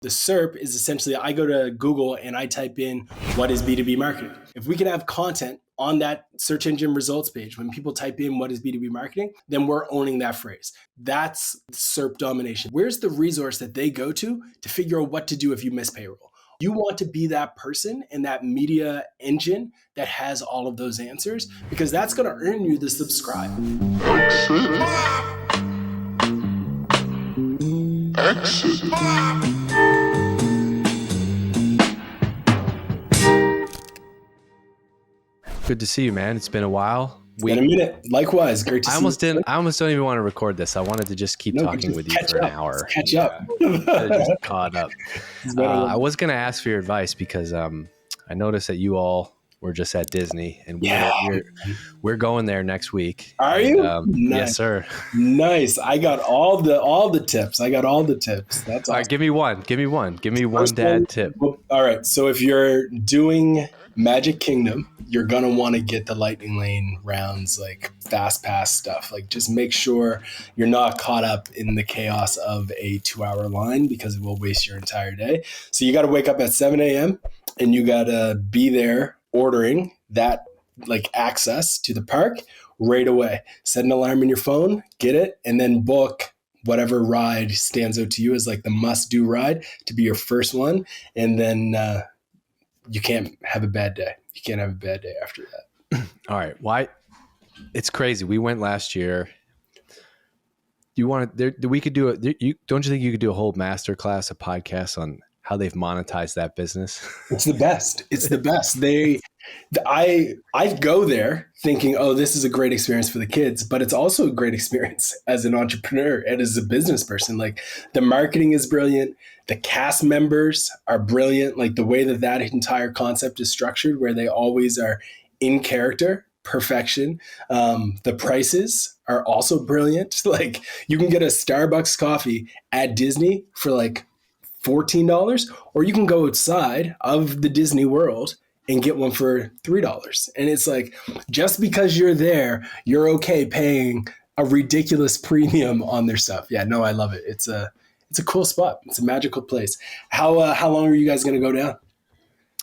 The SERP is essentially, I go to Google and I type in, what is B2B marketing? If we can have content on that search engine results page, when people type in what is B2B marketing, then we're owning that phrase. That's SERP domination. Where's the resource that they go to figure out what to do if you miss payroll? You want to be that person and that media engine that has all of those answers, because that's going to earn you the subscribe. Exit. Good to see you, man. It's been a while. Been a minute. Likewise. Great to see you. I almost don't even want to record this. I wanted to just keep talking with you for an hour. Catch up. Just caught up. I was going to ask for your advice because I noticed that you all were just at Disney, and we're going there next week. Are you? Nice. Yes, sir. Nice. I got all the tips. That's awesome. All right, give me one. Give me one dad tip. Well, all right. So if you're doing Magic Kingdom, you're going to want to get the lightning lane rounds, like fast pass stuff. Like, just make sure you're not caught up in the chaos of a 2-hour line, because it will waste your entire day. So you got to wake up at 7 a.m. and you got to be there ordering that, like, access to the park right away. Set an alarm in your phone, get it, and then book whatever ride stands out to you as like the must-do ride to be your first one. And then you can't have a bad day. You can't have a bad day after that. All right. Why? It's crazy. We went last year. You want to? We could do it. Don't you think you could do a whole master class, a podcast on how they've monetized that business? It's the best. It's the best. I go there thinking, oh, this is a great experience for the kids, but it's also a great experience as an entrepreneur and as a business person. Like, the marketing is brilliant. The cast members are brilliant. Like, the way that entire concept is structured, where they always are in character, perfection. The prices are also brilliant. Like, you can get a Starbucks coffee at Disney for like $14, or you can go outside of the Disney World and get one for $3. And it's like, just because you're there, you're okay paying a ridiculous premium on their stuff. Yeah, no, I love it. It's a cool spot. It's a magical place. How long are you guys going to go down?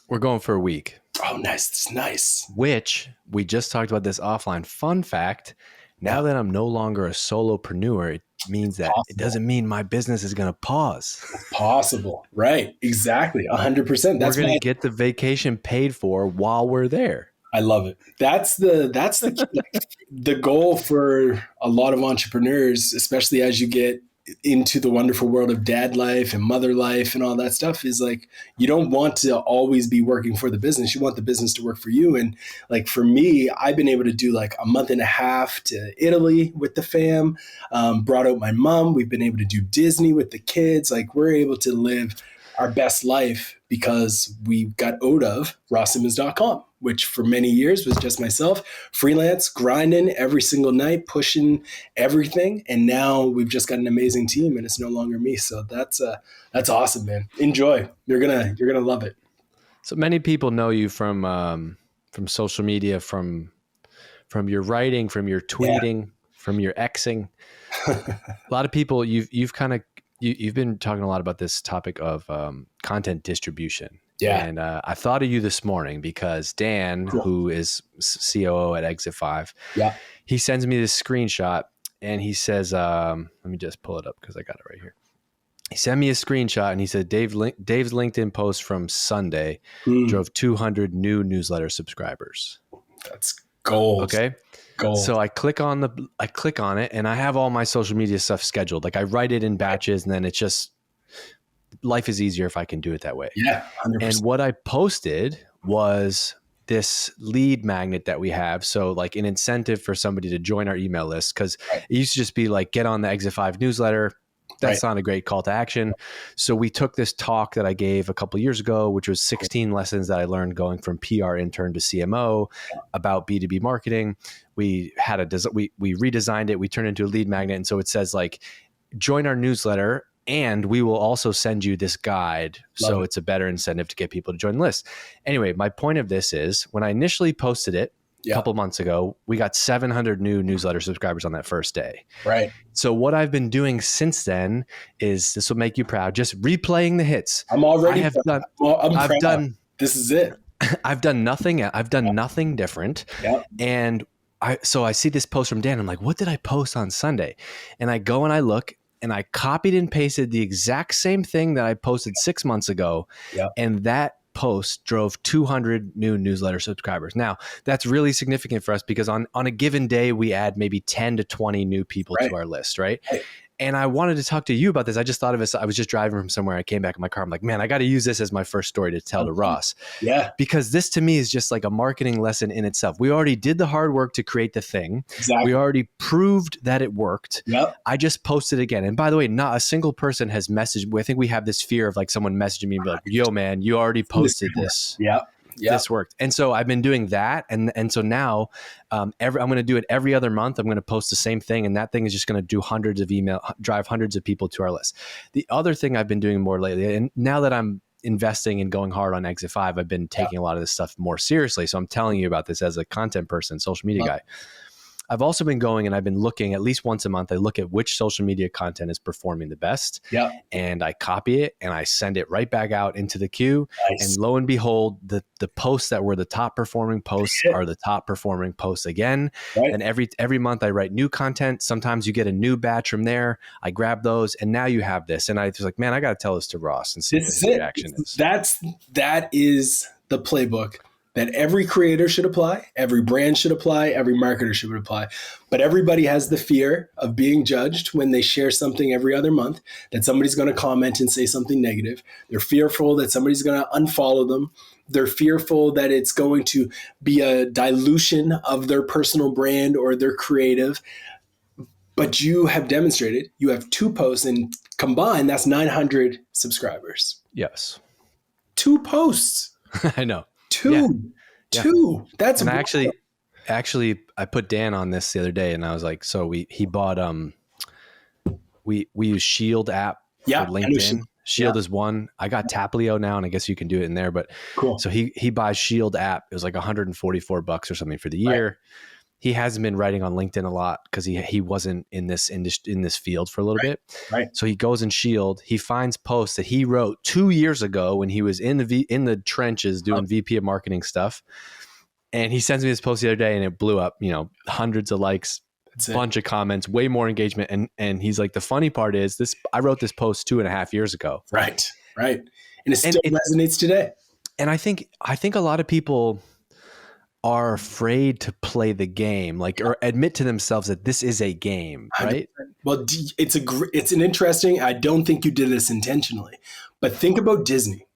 We're going for a week. Oh, nice. It's nice. Which, we just talked about this offline. Fun fact, now that I'm no longer a solopreneur, it means that it doesn't mean my business is going to pause. It's possible. Right. Exactly. 100%. We're going to get the vacation paid for while we're there. I love it. That's the goal for a lot of entrepreneurs, especially as you get into the wonderful world of dad life and mother life and all that stuff, is like, you don't want to always be working for the business. You want the business to work for you. And like, for me, I've been able to do like a month and a half to Italy with the fam, brought out my mom. We've been able to do Disney with the kids. Like, we're able to live our best life because we got out of RossSimmonds.com, which for many years was just myself, freelance, grinding every single night, pushing everything. And now we've just got an amazing team, and it's no longer me. So that's awesome, man. Enjoy. You're gonna love it. So many people know you from social media, from your writing, from your tweeting, from your Xing. A lot of people, you've been talking a lot about this topic of content distribution. Yeah. And I thought of you this morning because Dan, who is COO at Exit 5, he sends me this screenshot and he says, let me just pull it up because I got it right here. He sent me a screenshot and he said, Dave's LinkedIn post from Sunday drove 200 new newsletter subscribers. That's gold. Okay. Gold. So I click on it and I have all my social media stuff scheduled. Like, I write it in batches, and then it's just, life is easier if I can do it that way. Yeah. 100%. And what I posted was this lead magnet that we have. So like an incentive for somebody to join our email list. Cause it used to just be like, get on the Exit 5 newsletter. That's not a great call to action. So we took this talk that I gave a couple of years ago, which was 16 lessons that I learned going from PR intern to CMO about B2B marketing. We had we redesigned it. We turned it into a lead magnet. And so it says like, join our newsletter and we will also send you this guide. So it's a better incentive to get people to join the list. Anyway, my point of this is, when I initially posted it, couple months ago, we got 700 new newsletter subscribers on that first day. Right. So what I've been doing since then is, this will make you proud, just replaying the hits. I'm already. I'm proud. done. This is it. I've done nothing. I've done nothing different. Yep. And so I see this post from Dan. I'm like, what did I post on Sunday? And I go and I look, and I copied and pasted the exact same thing that I posted 6 months ago. Yep. And that post drove 200 new newsletter subscribers. Now, that's really significant for us because on a given day, we add maybe 10 to 20 new people to our list, right? And I wanted to talk to you about this. I just thought of it. I was just driving from somewhere. I came back in my car. I'm like, man, I got to use this as my first story to tell to Ross. Yeah. Because this to me is just like a marketing lesson in itself. We already did the hard work to create the thing. Exactly. We already proved that it worked. Yep. I just posted again. And by the way, not a single person has messaged. I think we have this fear of like someone messaging me and be like, yo, man, you already posted this. Yeah. Yep. This worked. And so I've been doing that. And so now I'm going to do it every other month. I'm going to post the same thing. And that thing is just going to do drive hundreds of people to our list. The other thing I've been doing more lately, and now that I'm investing and going hard on Exit 5, I've been taking a lot of this stuff more seriously. So I'm telling you about this as a content person, social media guy. I've also been going and I've been looking at least once a month. I look at which social media content is performing the best, and I copy it and I send it right back out into the queue. Nice. And lo and behold, the posts that were the top performing posts are the top performing posts again. Right. And every month I write new content. Sometimes you get a new batch from there. I grab those, and now you have this. And I was like, man, I got to tell this to Ross and see what his reaction is. That is the playbook that every creator should apply, every brand should apply, every marketer should apply. But everybody has the fear of being judged when they share something every other month, that somebody's going to comment and say something negative. They're fearful that somebody's going to unfollow them. They're fearful that it's going to be a dilution of their personal brand or their creative. But you have demonstrated, you have 2 posts, and combined, that's 900 subscribers. Yes. 2 posts. I know. Two. That's and actually I put Dan on this the other day, and I was like, so he bought we use Shield app for LinkedIn. Shield is one. I got Taplio now, and I guess you can do it in there. But cool. So he buys Shield app. It was like $144 or something for the year. Right. He hasn't been writing on LinkedIn a lot because he wasn't in this field for a little bit. Right. So he goes in Shield. He finds posts that he wrote 2 years ago when he was in the trenches doing VP of marketing stuff. And he sends me this post the other day, and it blew up. Hundreds of likes, bunch of comments, way more engagement. And he's like, the funny part is this: I wrote this post 2.5 years ago. Right. And it still resonates today. And I think a lot of people are afraid to play the game, or admit to themselves that this is a game, right? 100%. Well, it's an interesting, I don't think you did this intentionally, but think about Disney.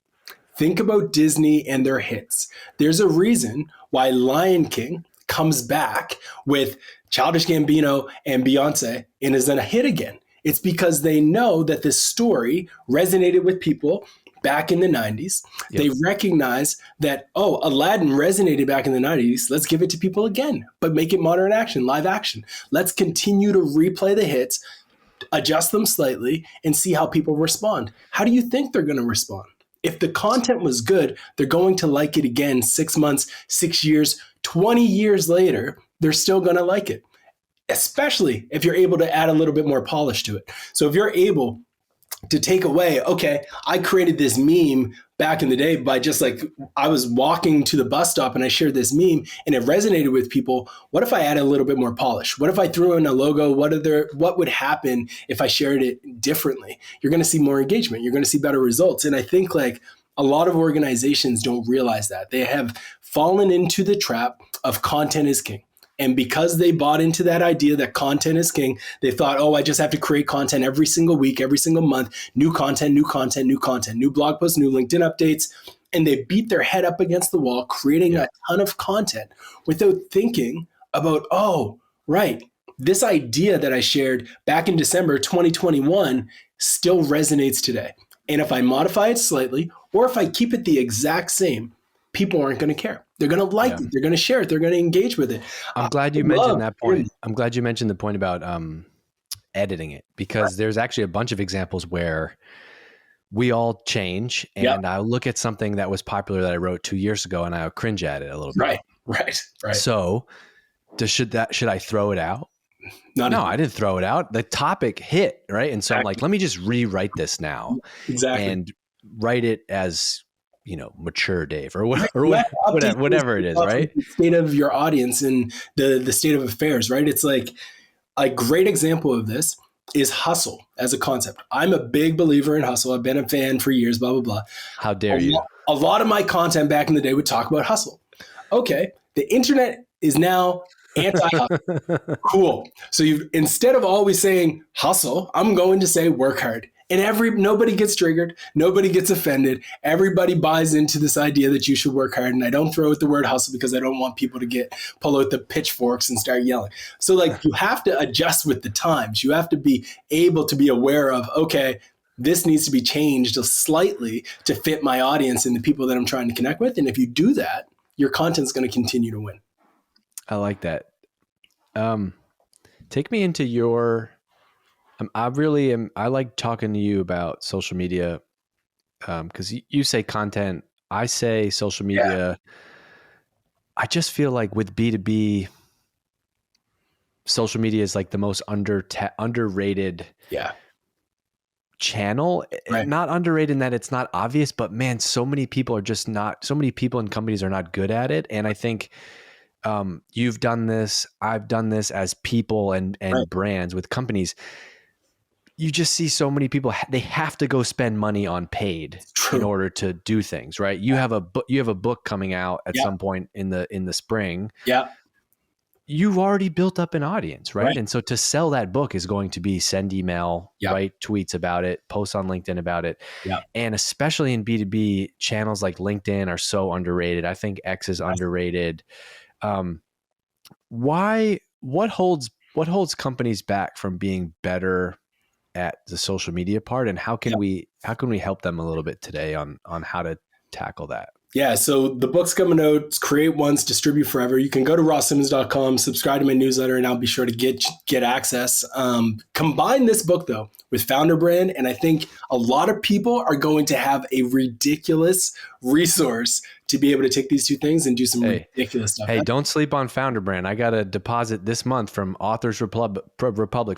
Think about Disney and their hits. There's a reason why Lion King comes back with Childish Gambino and Beyonce and is a hit again. It's because they know that this story resonated with people back in the 90s. Yep. They recognize that, Aladdin resonated back in the 90s. Let's give it to people again, but make it modern action, live action. Let's continue to replay the hits, adjust them slightly, and see how people respond. How do you think they're going to respond? If the content was good, they're going to like it again 6 months, 6 years, 20 years later, they're still going to like it, especially if you're able to add a little bit more polish to it. So if you're able to take away, I created this meme back in the day by just I was walking to the bus stop and I shared this meme and it resonated with people. What if I added a little bit more polish? What if I threw in a logo? What would happen if I shared it differently? You're going to see more engagement. You're going to see better results. And I think a lot of organizations don't realize that. They have fallen into the trap of content is king. And because they bought into that idea that content is king, they thought, I just have to create content every single week, every single month, new content, new blog posts, new LinkedIn updates. And they beat their head up against the wall, creating a ton of content without thinking about, this idea that I shared back in December 2021 still resonates today. And if I modify it slightly, or if I keep it the exact same, people aren't going to care. They're going to like it. They're going to share it. They're going to engage with it. I'm glad you mentioned that point. I'm glad you mentioned the point about editing it, because there's actually a bunch of examples where we all change, and I'll look at something that was popular that I wrote 2 years ago and I'll cringe at it a little bit. Right. Right. So should I throw it out? Not No, even. I didn't throw it out. The topic hit, right? And so I'm like, Exactly. let me just rewrite this now Exactly. and write it as, mature Dave or Right. or You have to update things whatever it based is, off of right? the state of your audience and the state of affairs, right? It's like a great example of this is hustle as a concept. I'm a big believer in hustle. I've been a fan for years, blah, blah, blah. How dare you? A lot of my content back in the day would talk about hustle. Okay. The internet is now anti-hustle. Cool. So instead of always saying hustle, I'm going to say work hard. And nobody gets triggered, nobody gets offended. Everybody buys into this idea that you should work hard. And I don't throw out the word hustle because I don't want people to pull out the pitchforks and start yelling. So like you have to adjust with the times. You have to be able to be aware of, okay, this needs to be changed slightly to fit my audience and the people that I'm trying to connect with. And if you do that, your content's going to continue to win. I like that. Take me into your. I like talking to you about social media because you say content, I say social media. Yeah. I just feel like with B2B, social media is like the most underrated channel. Right. Not underrated in that it's not obvious, but man, so many people and companies are not good at it. And I think you've done this, I've done this as people and right. brands with companies. You just see so many people, they have to go spend money on paid in order to do things, right? You have a book coming out at some point in the spring. Yeah. You've already built up an audience, right? And so to sell that book is going to be send email, write tweets about it, post on LinkedIn about it. Yeah. And especially in B2B, channels like LinkedIn are so underrated. I think X is underrated. What holds companies back from being better at the social media part, and how can we help them a little bit today on how to tackle that? Yeah, so the book's coming out. It's Create Once, Distribute Forever. You can go to rosssimmons.com, subscribe to my newsletter, and I'll be sure to get access. Combine this book, though, with Founder Brand, and I think a lot of people are going to have a ridiculous resource to be able to take these two things and do some ridiculous stuff. Hey, don't sleep on Founder Brand. I got a deposit this month from Authors Republic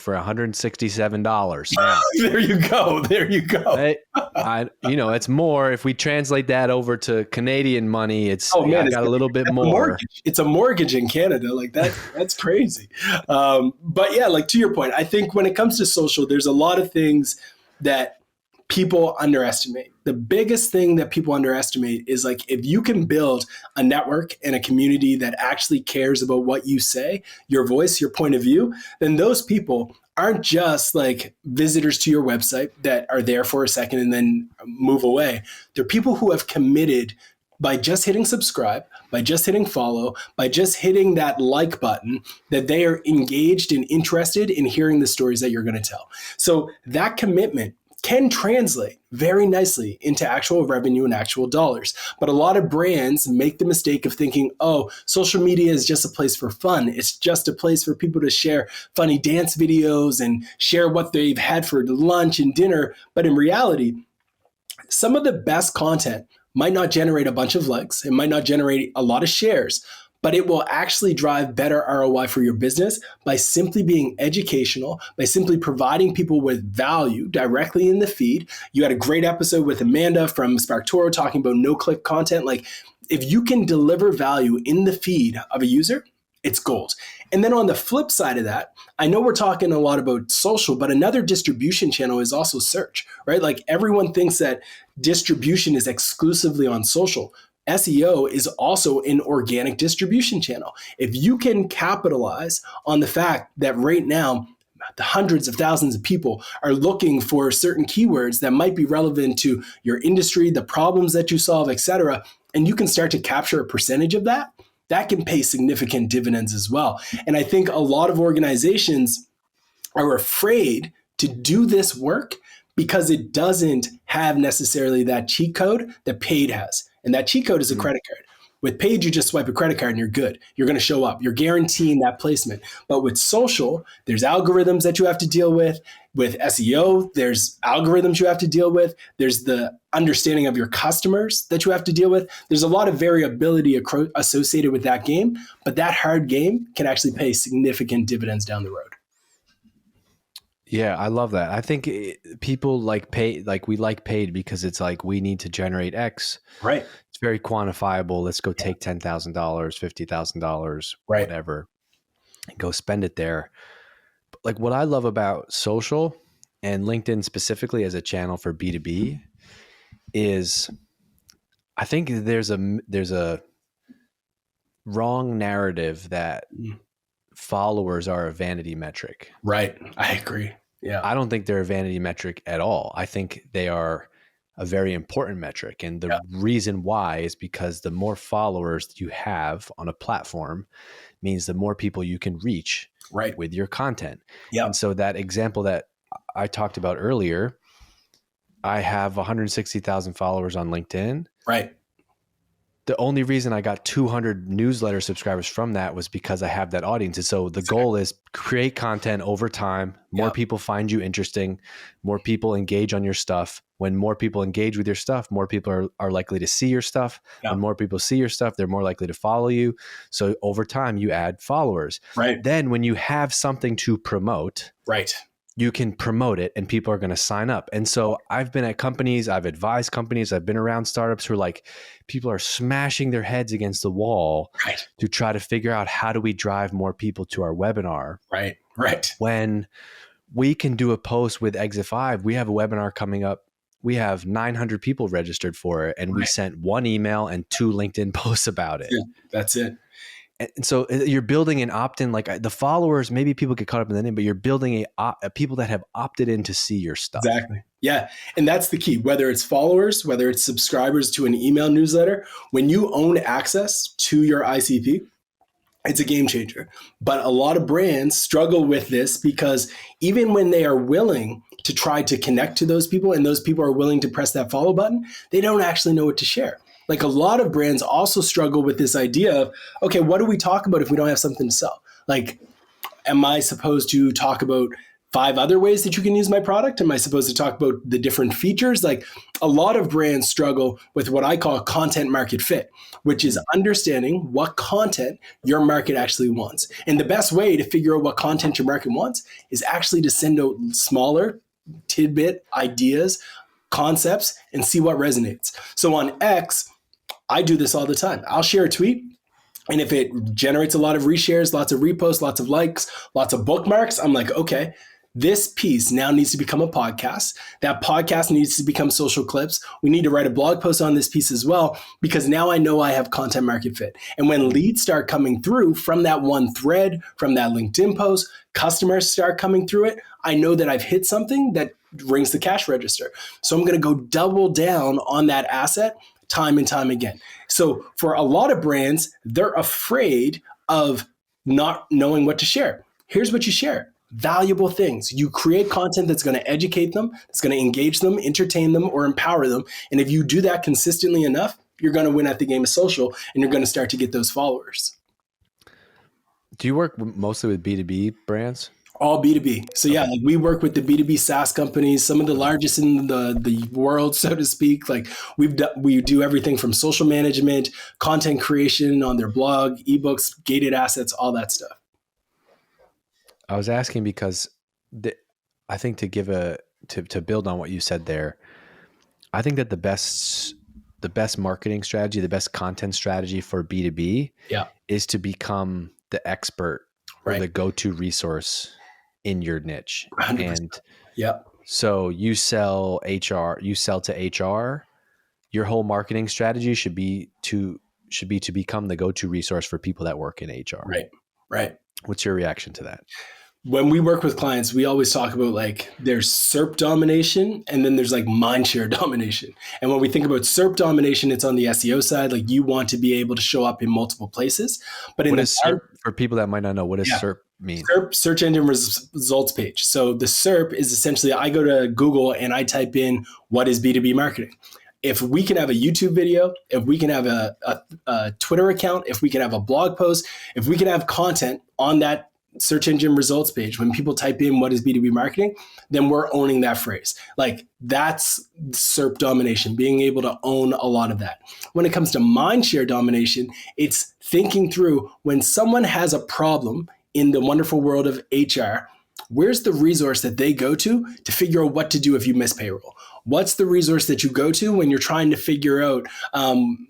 for $167. There you go. There you go. Hey, it's more. If we translate that over to Canadian money, I got a little bit more. It's a mortgage in Canada. Like that's crazy. But yeah, like to your point, I think when it comes to social, there's a lot of things that people underestimate. The biggest thing that people underestimate is like if you can build a network and a community that actually cares about what you say, your voice, your point of view, then those people aren't just like visitors to your website that are there for a second and then move away. They're people who have committed by just hitting subscribe, by just hitting follow, by just hitting that like button, that they are engaged and interested in hearing the stories that you're going to tell. So that commitment can translate very nicely into actual revenue and actual dollars. But a lot of brands make the mistake of thinking, oh, social media is just a place for fun. It's just a place for people to share funny dance videos and share what they've had for lunch and dinner. But in reality, some of the best content might not generate a bunch of likes. It might not generate a lot of shares, but it will actually drive better ROI for your business by simply being educational, by simply providing people with value directly in the feed. You had a great episode with Amanda from SparkToro talking about no-click content. Like if you can deliver value in the feed of a user, it's gold. And then on the flip side of that, I know we're talking a lot about social, but another distribution channel is also search, right? Like everyone thinks that distribution is exclusively on social. SEO is also an organic distribution channel. If you can capitalize on the fact that right now, the hundreds of thousands of people are looking for certain keywords that might be relevant to your industry, the problems that you solve, et cetera, and you can start to capture a percentage of that, that can pay significant dividends as well. And I think a lot of organizations are afraid to do this work because it doesn't have necessarily that cheat code that paid has. And that cheat code is a credit card. With paid, you just swipe a credit card and you're good. You're going to show up. You're guaranteeing that placement. But with social, there's algorithms that you have to deal with. With SEO, there's algorithms you have to deal with. There's the understanding of your customers that you have to deal with. There's a lot of variability associated with that game, but that hard game can actually pay significant dividends down the road. Yeah, I love that. I think people like pay, like we like paid because it's like we need to generate X. Right. It's very quantifiable. Let's go take $10,000, $50,000, Right. whatever, and go spend it there. But like what I love about social and LinkedIn specifically as a channel for B2B is I think there's a wrong narrative that followers are a vanity metric. Right. I agree. Yeah. I don't think they're a vanity metric at all. I think they are a very important metric. And the reason why is because the more followers you have on a platform means the more people you can reach with your content. Yeah. And so that example that I talked about earlier, I have 160,000 followers on LinkedIn. Right. The only reason I got 200 newsletter subscribers from that was because I have that audience. And so the goal is create content over time. More people find you interesting. More people engage on your stuff. When more people engage with your stuff, more people are likely to see your stuff. When more people see your stuff, they're more likely to follow you. So over time, you add followers. Right. Then when you have something to promote, you can promote it and people are going to sign up. And so I've been at companies, I've advised companies, I've been around startups who are like, people are smashing their heads against the wall to try to figure out how do we drive more people to our webinar. Right. When we can do a post with Exit 5, we have a webinar coming up. We have 900 people registered for it. And we sent 1 email and 2 LinkedIn posts about it. Yeah, that's it. And so you're building an opt-in, like the followers, maybe people get caught up in the name, but you're building a people that have opted in to see your stuff. Exactly. Yeah. And that's the key, whether it's followers, whether it's subscribers to an email newsletter, when you own access to your ICP, it's a game changer. But a lot of brands struggle with this because even when they are willing to try to connect to those people and those people are willing to press that follow button, they don't actually know what to share. Like a lot of brands also struggle with this idea of, okay, what do we talk about if we don't have something to sell? Like, am I supposed to talk about 5 other ways that you can use my product? Am I supposed to talk about the different features? Like a lot of brands struggle with what I call content market fit, which is understanding what content your market actually wants. And the best way to figure out what content your market wants is actually to send out smaller tidbit ideas, concepts, and see what resonates. So on X, I do this all the time. I'll share a tweet, and if it generates a lot of reshares, lots of reposts, lots of likes, lots of bookmarks, I'm like, okay, this piece now needs to become a podcast. That podcast needs to become social clips. We need to write a blog post on this piece as well, because now I know I have content market fit. And when leads start coming through from that one thread, from that LinkedIn post, customers start coming through it, I know that I've hit something that rings the cash register. So I'm going to go double down on that asset time and time again. So for a lot of brands, they're afraid of not knowing what to share. Here's what you share. Valuable things. You create content that's going to educate them, that's going to engage them, entertain them, or empower them. And if you do that consistently enough, you're going to win at the game of social and you're going to start to get those followers. Do you work mostly with B2B brands? All B2B. So yeah, like we work with the B2B SaaS companies, some of the largest in the world, so to speak. Like we do everything from social management, content creation on their blog, ebooks, gated assets, all that stuff. I was asking because I think to build on what you said there, I think that the best marketing strategy, the best content strategy for B2B is to become the expert or the go-to resource in your niche. 100%. And so you sell HR, you sell to HR, your whole marketing strategy should be to become the go-to resource for people that work in HR. Right. What's your reaction to that? When we work with clients, we always talk about like there's SERP domination and then there's like mindshare domination. And when we think about SERP domination, it's on the SEO side. Like you want to be able to show up in multiple places. But what is SERP for people that might not know? What does SERP mean? SERP, search engine results page. So the SERP is essentially I go to Google and I type in what is B2B marketing. if we can have a YouTube video, if we can have a Twitter account, if we can have a blog post, if we can have content on that search engine results page, when people type in what is B2B marketing, then we're owning that phrase. Like that's SERP domination, being able to own a lot of that. When it comes to mindshare domination, it's thinking through when someone has a problem in the wonderful world of HR, where's the resource that they go to figure out what to do if you miss payroll? What's the resource that you go to when you're trying to figure out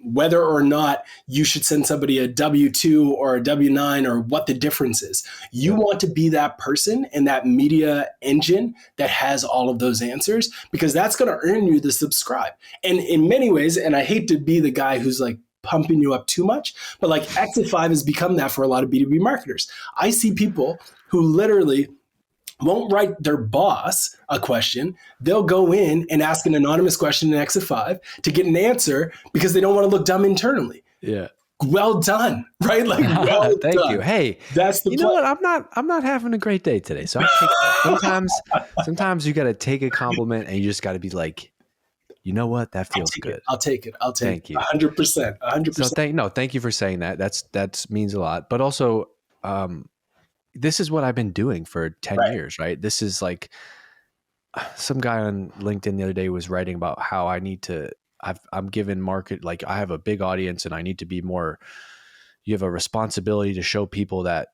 whether or not you should send somebody a W-2 or a W-9 or what the difference is? You want to be that person and that media engine that has all of those answers, because that's going to earn you the subscribe. And in many ways, and I hate to be the guy who's like pumping you up too much, but like Exit 5 has become that for a lot of B2B marketers. I see people who literally won't write their boss a question. They'll go in and ask an anonymous question in Exit 5 to get an answer because they don't want to look dumb internally. Yeah. Well done, right? Like, well thank done. you. Hey, that's the you know what? I'm not having a great day today. So I take that. Sometimes you got to take a compliment and you just got to be like, you know what? That feels good. I'll take it. Thank you. 100%. 100%. So thank you for saying that. That means a lot. But also, this is what I've been doing for 10 years, right? This is like some guy on LinkedIn the other day was writing about how I'm given market, like I have a big audience and I need to be more, you have a responsibility to show people that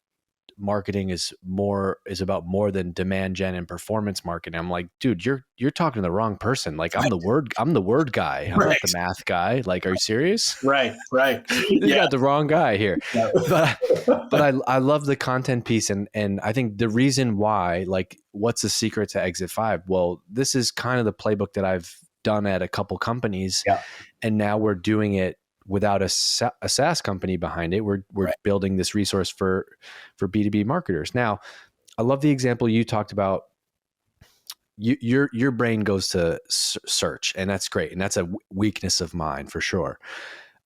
marketing is about more than demand gen and performance marketing. I'm like, dude, you're talking to the wrong person. Like I'm the word guy. I'm not the math guy. Like, are you serious? Right. You got the wrong guy here. Yeah. But I love the content piece. And I think the reason why, like, what's the secret to Exit 5? Well, this is kind of the playbook that I've done at a couple companies. Yeah. And now we're doing it without a SaaS company behind it. We're building this resource for B2B marketers. Now, I love the example you talked about. Your brain goes to search, and that's great. And that's a weakness of mine for sure.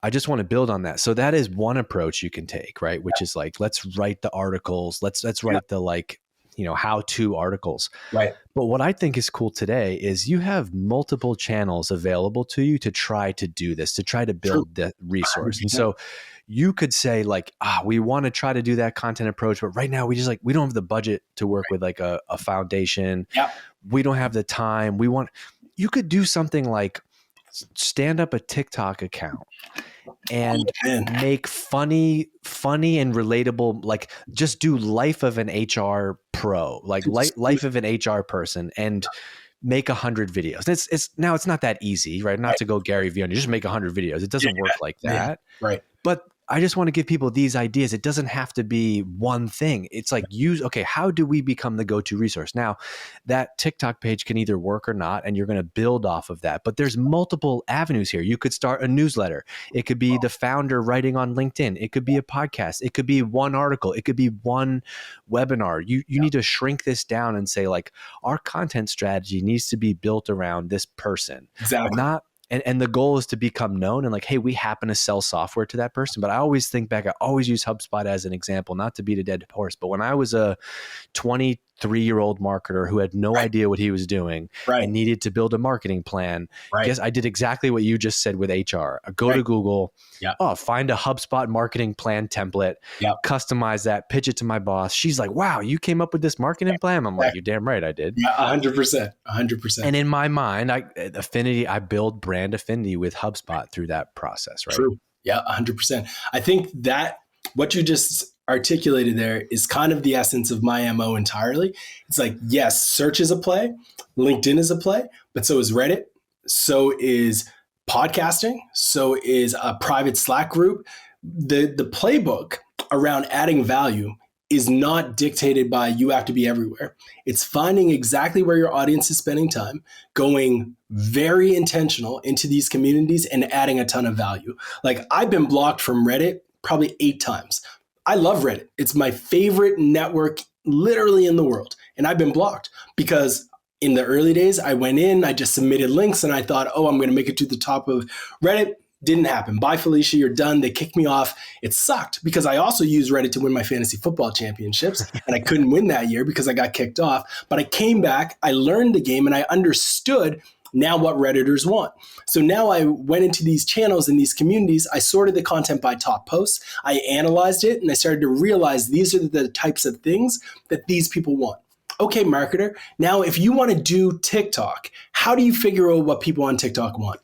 I just want to build on that. So that is one approach you can take, right? Which is like, let's write the articles. Let's write the how-to articles. Right. But what I think is cool today is you have multiple channels available to you to try to do this, to try to build the resource. 100%. And so you could say like, we want to try to do that content approach, but right now we don't have the budget to work with like a foundation. Yeah. We don't have the time. You could do something like stand up a TikTok account and make funny and relatable, like just do life of an HR pro, like life of an HR person, and make 100 videos. It's not that easy, right? Not to go Gary Vee on you, just make 100 videos. It doesn't work like that. Yeah. Right. But I just want to give people these ideas. It doesn't have to be one thing. It's like how do we become the go-to resource? Now, that TikTok page can either work or not, and you're going to build off of that. But there's multiple avenues here. You could start a newsletter. It could be the founder writing on LinkedIn. It could be a podcast. It could be one article. It could be one webinar. You need to shrink this down and say, like, our content strategy needs to be built around this person. Exactly. And the goal is to become known and like, hey, we happen to sell software to that person. But I always think back, I always use HubSpot as an example, not to beat a dead horse. But when I was a 23-year-old marketer who had no idea what he was doing and needed to build a marketing plan, guess I did exactly what you just said with HR. I go to Google, find a HubSpot marketing plan template, customize that, pitch it to my boss. She's like, wow, you came up with this marketing plan? I'm like, you're damn right I did. Yeah, 100%. 100%. And in my mind, I build brand affinity with HubSpot through that process, right? True. Yeah, 100%. I think that what you just articulated there is kind of the essence of my MO entirely. It's like, yes, search is a play, LinkedIn is a play, but so is Reddit, so is podcasting, so is a private Slack group. The playbook around adding value is not dictated by you have to be everywhere. It's finding exactly where your audience is spending time, going very intentional into these communities and adding a ton of value. Like I've been blocked from Reddit probably 8 times. I love Reddit. It's my favorite network literally in the world. And I've been blocked because in the early days, I went in, I just submitted links and I thought, I'm going to make it to the top of Reddit. Didn't happen. Bye, Felicia, you're done. They kicked me off. It sucked because I also used Reddit to win my fantasy football championships and I couldn't win that year because I got kicked off. But I came back, I learned the game and I understood now what Redditors want. So now I went into these channels and these communities, I sorted the content by top posts, I analyzed it, and I started to realize these are the types of things that these people want. Okay, marketer, now if you want to do TikTok, how do you figure out what people on TikTok want?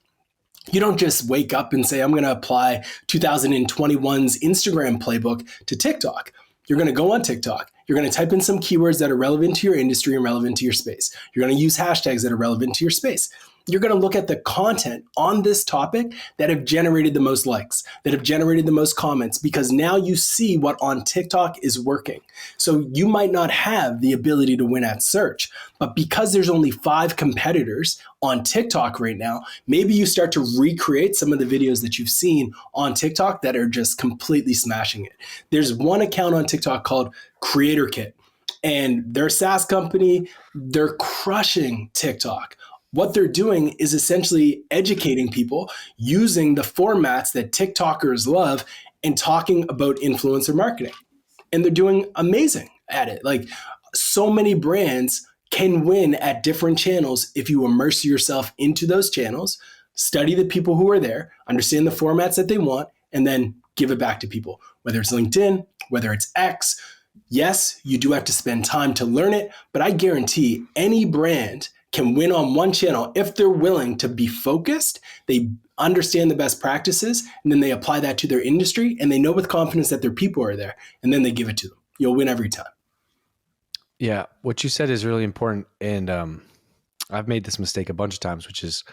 You don't just wake up and say, I'm going to apply 2021's Instagram playbook to TikTok. You're going to go on TikTok. You're going to type in some keywords that are relevant to your industry and relevant to your space. You're going to use hashtags that are relevant to your space. You're going to look at the content on this topic that have generated the most likes, that have generated the most comments, because now you see what on TikTok is working. So you might not have the ability to win at search, but because there's only 5 competitors on TikTok right now, maybe you start to recreate some of the videos that you've seen on TikTok that are just completely smashing it. There's one account on TikTok called Creator Kit, and they're a SaaS company. They're crushing TikTok. What they're doing is essentially educating people using the formats that TikTokers love and talking about influencer marketing. And they're doing amazing at it. Like, so many brands can win at different channels if you immerse yourself into those channels, study the people who are there, understand the formats that they want, and then give it back to people, whether it's LinkedIn, whether it's X. Yes, you do have to spend time to learn it, but I guarantee any brand can win on one channel if they're willing to be focused, they understand the best practices, and then they apply that to their industry, and they know with confidence that their people are there, and then they give it to them. You'll win every time. Yeah, what you said is really important, and I've made this mistake a bunch of times, which is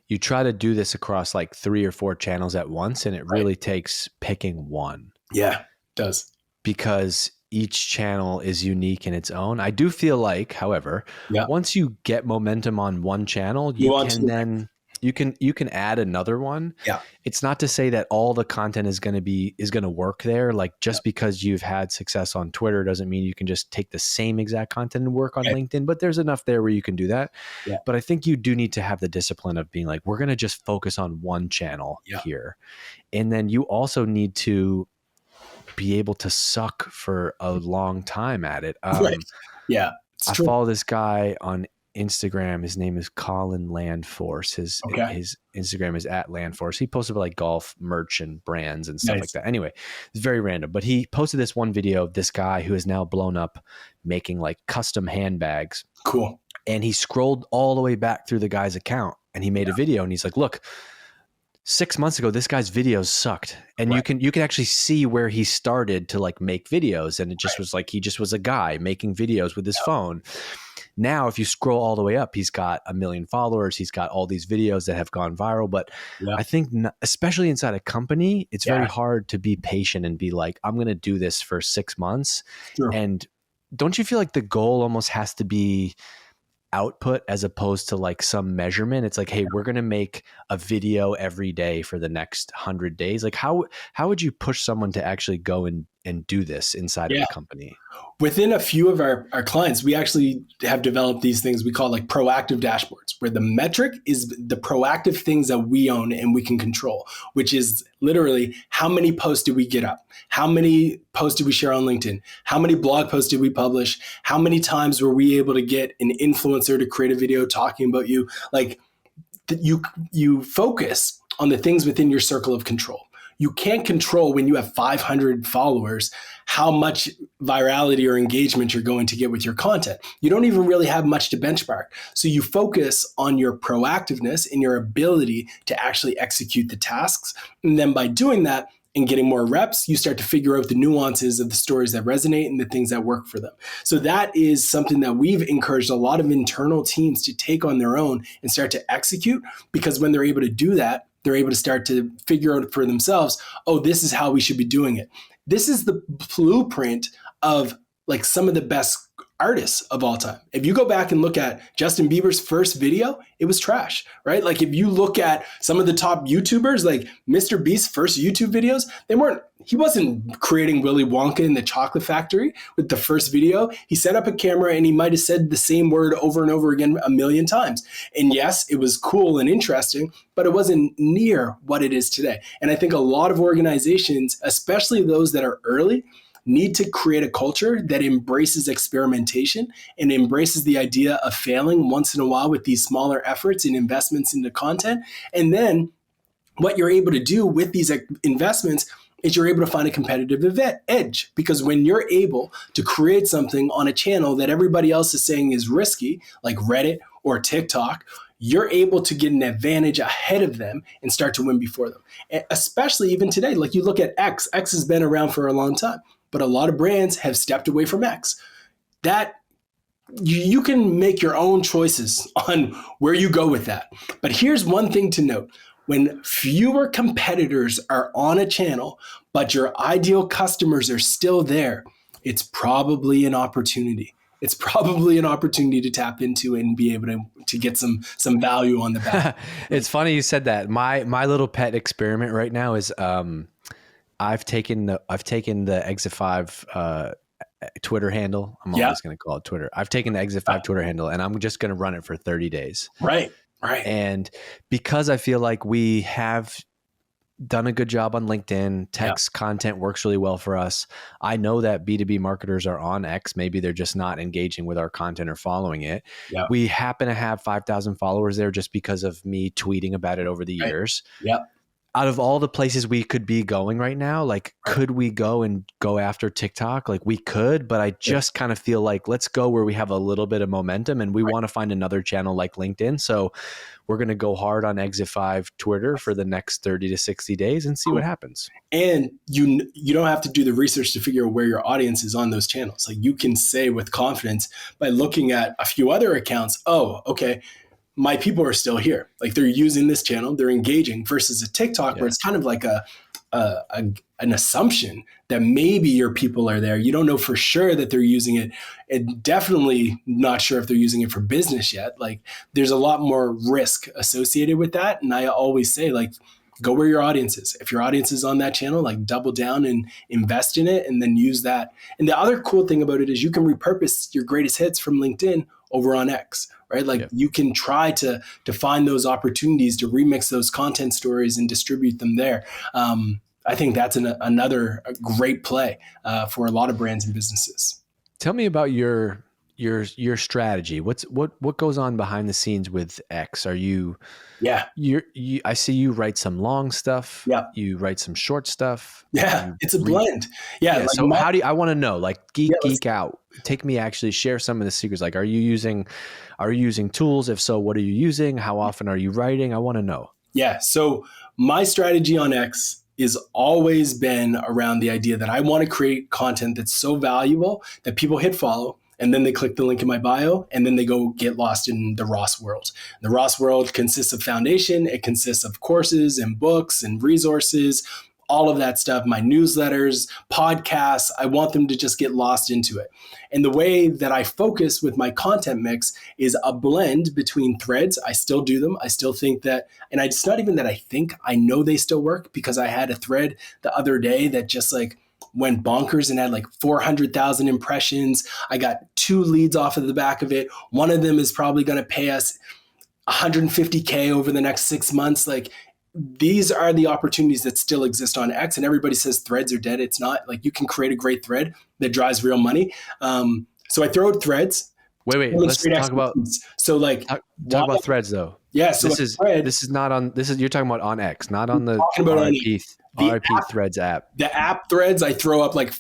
you try to do this across like 3 or 4 channels at once, and it really takes picking one. Yeah, it does. Because each channel is unique in its own. I do feel like, however, once you get momentum on one channel, you can add another one. Yeah. It's not to say that all the content is going to work there. Like, just because you've had success on Twitter doesn't mean you can just take the same exact content and work on LinkedIn, but there's enough there where you can do that. Yeah. But I think you do need to have the discipline of being like, we're going to just focus on one channel here. And then you also need to be able to suck for a long time at it. Yeah. I follow this guy on Instagram. His name is Colin Landforce. His Instagram is @Landforce. He posts about like golf merch and brands and stuff like that. Anyway, it's very random, but he posted this one video of this guy who is now blown up making like custom handbags. Cool. And he scrolled all the way back through the guy's account and he made a video, and he's like, look, 6 months ago, this guy's videos sucked. And you can actually see where he started to like make videos. And it just was like, he just was a guy making videos with his phone. Now, if you scroll all the way up, he's got 1 million followers. He's got all these videos that have gone viral. But I think especially inside a company, it's very hard to be patient and be like, I'm going to do this for 6 months. Sure. And don't you feel like the goal almost has to be output as opposed to like some measurement? It's like, hey, we're going to make a video every day for the next 100 days. Like how would you push someone to actually go and do this inside of a company? Within a few of our clients, we actually have developed these things we call like proactive dashboards, where the metric is the proactive things that we own and we can control, which is literally how many posts did we get up? How many posts did we share on LinkedIn? How many blog posts did we publish? How many times were we able to get an influencer to create a video talking about you? Like you focus on the things within your circle of control. You can't control when you have 500 followers how much virality or engagement you're going to get with your content. You don't even really have much to benchmark. So you focus on your proactiveness and your ability to actually execute the tasks. And then by doing that and getting more reps, you start to figure out the nuances of the stories that resonate and the things that work for them. So that is something that we've encouraged a lot of internal teams to take on their own and start to execute, because when they're able to do that, they're able to start to figure out for themselves, oh, this is how we should be doing it. This is the blueprint of like some of the best artists of all time. If you go back and look at Justin Bieber's first video, it was trash, right? Like if you look at some of the top YouTubers, like Mr. Beast's first YouTube videos, he wasn't creating Willy Wonka in the Chocolate Factory with the first video. He set up a camera and he might have said the same word over and over again 1 million times. And yes, it was cool and interesting, but it wasn't near what it is today. And I think a lot of organizations, especially those that are early, need to create a culture that embraces experimentation and embraces the idea of failing once in a while with these smaller efforts and investments into content. And then what you're able to do with these investments is you're able to find a competitive edge, because when you're able to create something on a channel that everybody else is saying is risky, like Reddit or TikTok, you're able to get an advantage ahead of them and start to win before them. And especially even today, like you look at X has been around for a long time, but a lot of brands have stepped away from X. That you can make your own choices on where you go with that. But here's one thing to note. When fewer competitors are on a channel, but your ideal customers are still there, it's probably an opportunity. It's probably an opportunity to tap into and be able to get some value on the back. It's funny you said that. My little pet experiment right now is I've taken the Exit5 Twitter handle. I'm always going to call it Twitter. I've taken the Exit5 Twitter handle, and I'm just going to run it for 30 days. Right. And because I feel like we have done a good job on LinkedIn, text content works really well for us. I know that B2B marketers are on X. Maybe they're just not engaging with our content or following it. Yeah. We happen to have 5,000 followers there just because of me tweeting about it over the years. Yeah. Out of all the places we could be going right now, like, could we go after TikTok? Like, we could, but I just kind of feel like let's go where we have a little bit of momentum, and we want to find another channel like LinkedIn. So we're going to go hard on Exit5 Twitter for the next 30 to 60 days and see what happens. And you don't have to do the research to figure out where your audience is on those channels. Like, you can say with confidence by looking at a few other accounts, oh, okay, my people are still here. Like, they're using this channel, they're engaging, versus a TikTok where it's kind of like an assumption that maybe your people are there. You don't know for sure that they're using it, and definitely not sure if they're using it for business yet. Like, there's a lot more risk associated with that. And I always say, like, go where your audience is. If your audience is on that channel, like, double down and invest in it, and then use that. And the other cool thing about it is you can repurpose your greatest hits from LinkedIn over on X, right? Like, you can try to find those opportunities to remix those content stories and distribute them there. I think that's another great play for a lot of brands and businesses. Tell me about your strategy. What goes on behind the scenes with X? Are you? Yeah, I see you write some long stuff. Yeah, you write some short stuff. Yeah, it's a blend. Yeah. Like, so I want to know, like, geek out. Take me, actually share some of the secrets. Like, are you using tools? If so, what are you using? How often are you writing? I want to know. Yeah. So my strategy on X is always been around the idea that I want to create content that's so valuable that people hit follow, and then they click the link in my bio, and then they go get lost in the Ross world. The Ross world consists of foundation. It consists of courses and books and resources, all of that stuff, my newsletters, podcasts. I want them to just get lost into it. And the way that I focus with my content mix is a blend between threads. I still do them. I still think that, and it's not even that I think, I know they still work, because I had a thread the other day that just like went bonkers and had like 400,000 impressions. I got 2 leads off of the back of it. One of them is probably going to pay us $150K over the next 6 months. Like, these are the opportunities that still exist on X, and everybody says threads are dead. It's not. Like, you can create a great thread that drives real money. So I throw out threads. Wait. Let's talk about. So, like, talk about threads though. Yeah. So this is not on. You're talking about on X, not on the RIP Threads app. The app Threads, I throw up like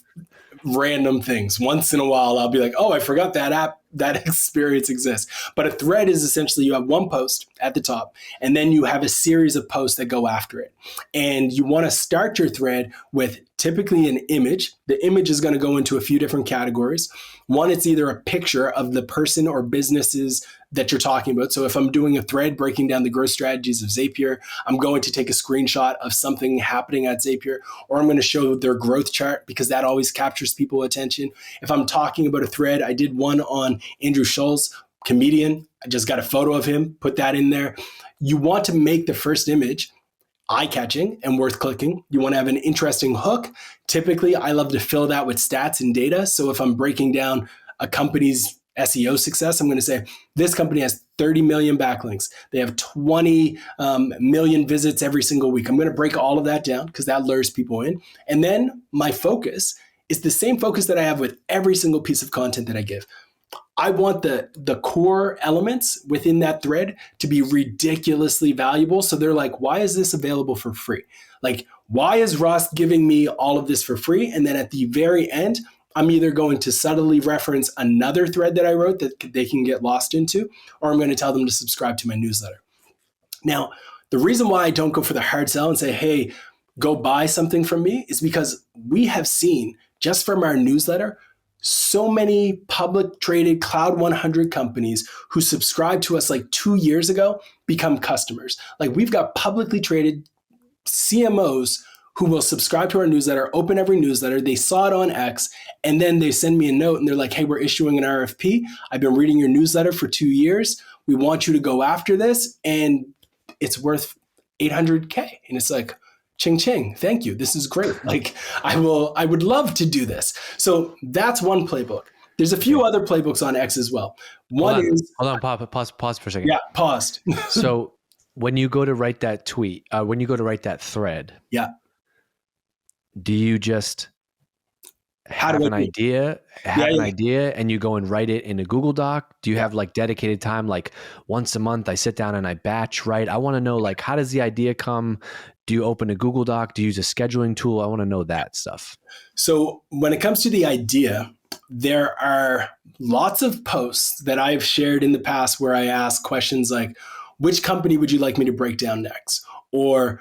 random things. Once in a while, I'll be like, oh, I forgot that app, that experience exists. But a thread is essentially you have one post at the top, and then you have a series of posts that go after it. And you want to start your thread with typically an image. The image is going to go into a few different categories. One, it's either a picture of the person or businesses that you're talking about. So if I'm doing a thread breaking down the growth strategies of Zapier, I'm going to take a screenshot of something happening at Zapier, or I'm going to show their growth chart, because that always captures people's attention. If I'm talking about a thread, I did one on Andrew Schulz, comedian. I just got a photo of him, put that in there. You want to make the first image eye-catching and worth clicking. You want to have an interesting hook. Typically, I love to fill that with stats and data. So if I'm breaking down a company's SEO success, I'm going to say this company has 30 million backlinks. They have 20 million visits every single week. I'm going to break all of that down because that lures people in. And then my focus is the same focus that I have with every single piece of content that I give. I want the core elements within that thread to be ridiculously valuable. So they're like, why is this available for free? Like, why is Ross giving me all of this for free? And then at the very end, I'm either going to subtly reference another thread that I wrote that they can get lost into, or I'm going to tell them to subscribe to my newsletter. Now, the reason why I don't go for the hard sell and say, hey, go buy something from me is because we have seen just from our newsletter, so many public traded Cloud 100 companies who subscribed to us like 2 years ago become customers. Like we've got publicly traded CMOs who will subscribe to our newsletter, open every newsletter. They saw it on X, and then they send me a note and they're like, hey, we're issuing an RFP. I've been reading your newsletter for 2 years. We want you to go after this, and it's worth 800K. And it's like, ching, ching. Thank you. This is great. Like I would love to do this. So that's one playbook. There's a few other playbooks on X as well. Hold on, pause for a second. Yeah, paused. So when you go to write that tweet, when you go to write that thread, yeah, do you just have an idea and you go and write it in a Google Doc? Do you have like dedicated time, like once a month I sit down and I batch write? I want to know, like, how does the idea come? Do you open a Google Doc? Do you use a scheduling tool? I want to know that stuff. So when it comes to the idea, there are lots of posts that I've shared in the past where I ask questions like, which company would you like me to break down next? Or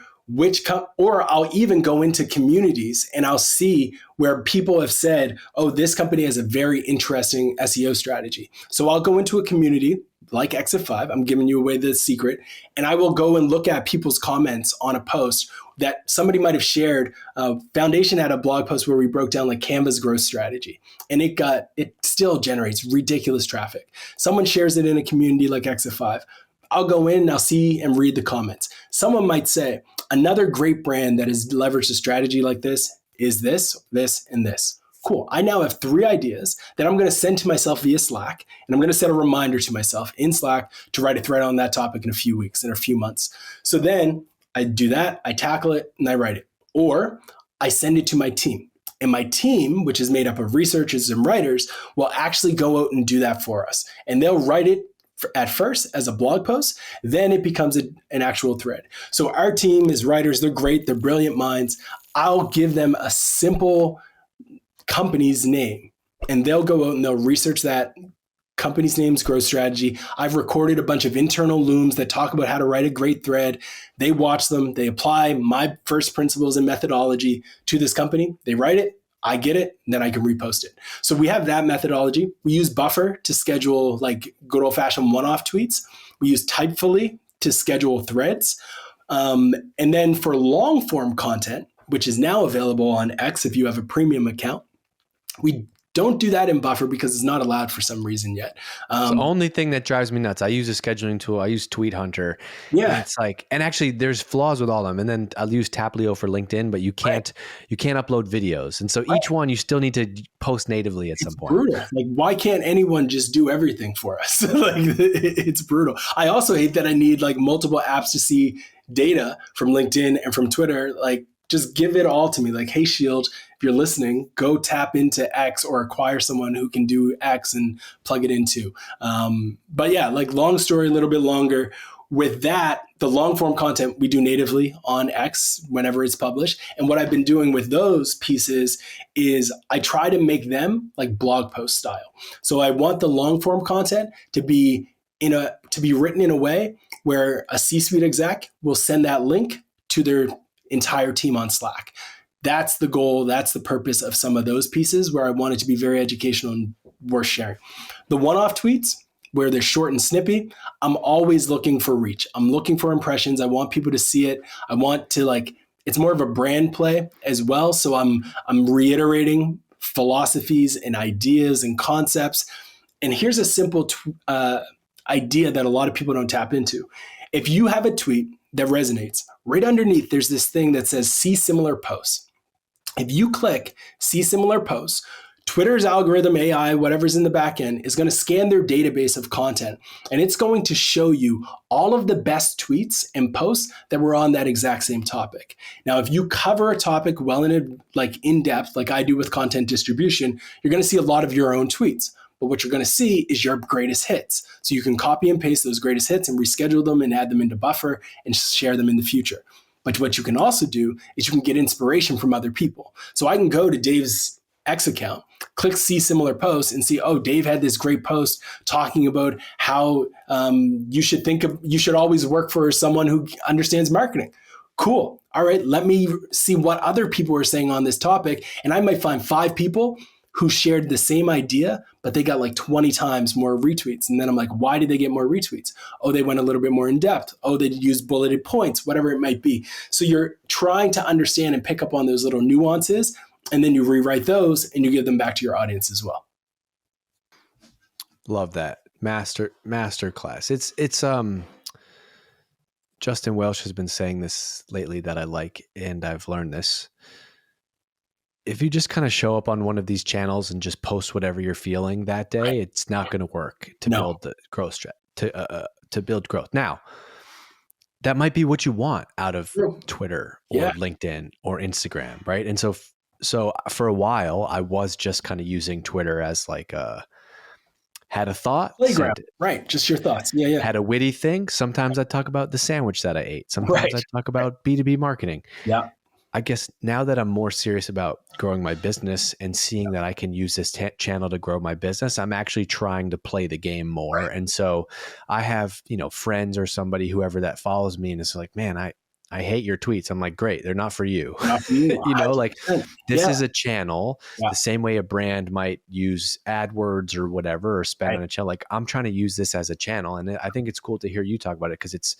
or I'll even go into communities and I'll see where people have said, oh, this company has a very interesting SEO strategy. So I'll go into a community like X5, I'm giving you away the secret, and I will go and look at people's comments on a post that somebody might have shared. Foundation had a blog post where we broke down like Canva's growth strategy, and it still generates ridiculous traffic. Someone shares it in a community like X5. I'll go in and I'll see and read the comments. Someone might say, another great brand that has leveraged a strategy like this is this, this, and this. Cool. I now have 3 ideas that I'm going to send to myself via Slack, and I'm going to set a reminder to myself in Slack to write a thread on that topic in a few weeks, in a few months. So then I do that, I tackle it, and I write it. Or I send it to my team. And my team, which is made up of researchers and writers, will actually go out and do that for us. And they'll write it at first as a blog post, then it becomes an actual thread. So our team is writers. They're great. They're brilliant minds. I'll give them a simple company's name, and they'll go out and they'll research that company's name's growth strategy. I've recorded a bunch of internal looms that talk about how to write a great thread. They watch them. They apply my first principles and methodology to this company. They write it. I get it, and then I can repost it. So we have that methodology. We use Buffer to schedule like good old-fashioned one-off tweets. We use Typefully to schedule threads. And then for long-form content, which is now available on X if you have a premium account, we don't do that in Buffer because it's not allowed for some reason yet. It's the only thing that drives me nuts. I use a scheduling tool. I use Tweet Hunter. Yeah. And it's like, and actually there's flaws with all of them. And then I'll use Taplio for LinkedIn, but you can't upload videos. And so each one you still need to post natively at some point. Brutal. Like, why can't anyone just do everything for us? Like, it's brutal. I also hate that I need like multiple apps to see data from LinkedIn and from Twitter. Like, just give it all to me. Like, hey, Shield, if you're listening, go tap into X or acquire someone who can do X and plug it into. But yeah, like long story, a little bit longer. With that, the long form content we do natively on X whenever it's published. And what I've been doing with those pieces is I try to make them like blog post style. So I want the long form content to be written in a way where a C-suite exec will send that link to their entire team on Slack. That's the goal. That's the purpose of some of those pieces where I want it to be very educational and worth sharing. The one-off tweets where they're short and snippy, I'm always looking for reach. I'm looking for impressions. I want people to see it. I want to it's more of a brand play as well. So I'm reiterating philosophies and ideas and concepts. And here's a simple idea that a lot of people don't tap into. If you have a tweet that resonates, right underneath, there's this thing that says see similar posts. If you click see similar posts, Twitter's algorithm, AI, whatever's in the back end, is going to scan their database of content, and it's going to show you all of the best tweets and posts that were on that exact same topic. Now, if you cover a topic well in depth, like I do with content distribution, you're going to see a lot of your own tweets. But what you're going to see is your greatest hits. So you can copy and paste those greatest hits and reschedule them and add them into Buffer and share them in the future. But what you can also do is you can get inspiration from other people. So I can go to Dave's X account, click see similar posts, and see, oh, Dave had this great post talking about how you should always work for someone who understands marketing. Cool. All right, let me see what other people are saying on this topic. And I might find 5 people who shared the same idea, but they got like 20 times more retweets. And then I'm like, why did they get more retweets? Oh, they went a little bit more in depth. Oh, they used bulleted points, whatever it might be. So you're trying to understand and pick up on those little nuances, and then you rewrite those and you give them back to your audience as well. Love that. Master class. It's Justin Welsh has been saying this lately that I like, and I've learned this. If you just kind of show up on one of these channels and just post whatever you're feeling that day, right, it's not going to work to build the growth to build growth. Now, that might be what you want out of Twitter or LinkedIn or Instagram, right? And so for a while, I was just kind of using Twitter as like had a thought, right? Just your thoughts. Yeah. Had a witty thing. Sometimes I talk about the sandwich that I ate. Sometimes I talk about B2B marketing. Yeah. I guess now that I'm more serious about growing my business and seeing that I can use this channel to grow my business, I'm actually trying to play the game more. Right. And so I have, friends or somebody, whoever that follows me, and it's like, man, I hate your tweets. I'm like, great, they're not for you. Not for you. This is a channel, the same way a brand might use AdWords or whatever, or spend on a channel. Like, I'm trying to use this as a channel. And I think it's cool to hear you talk about it, because it's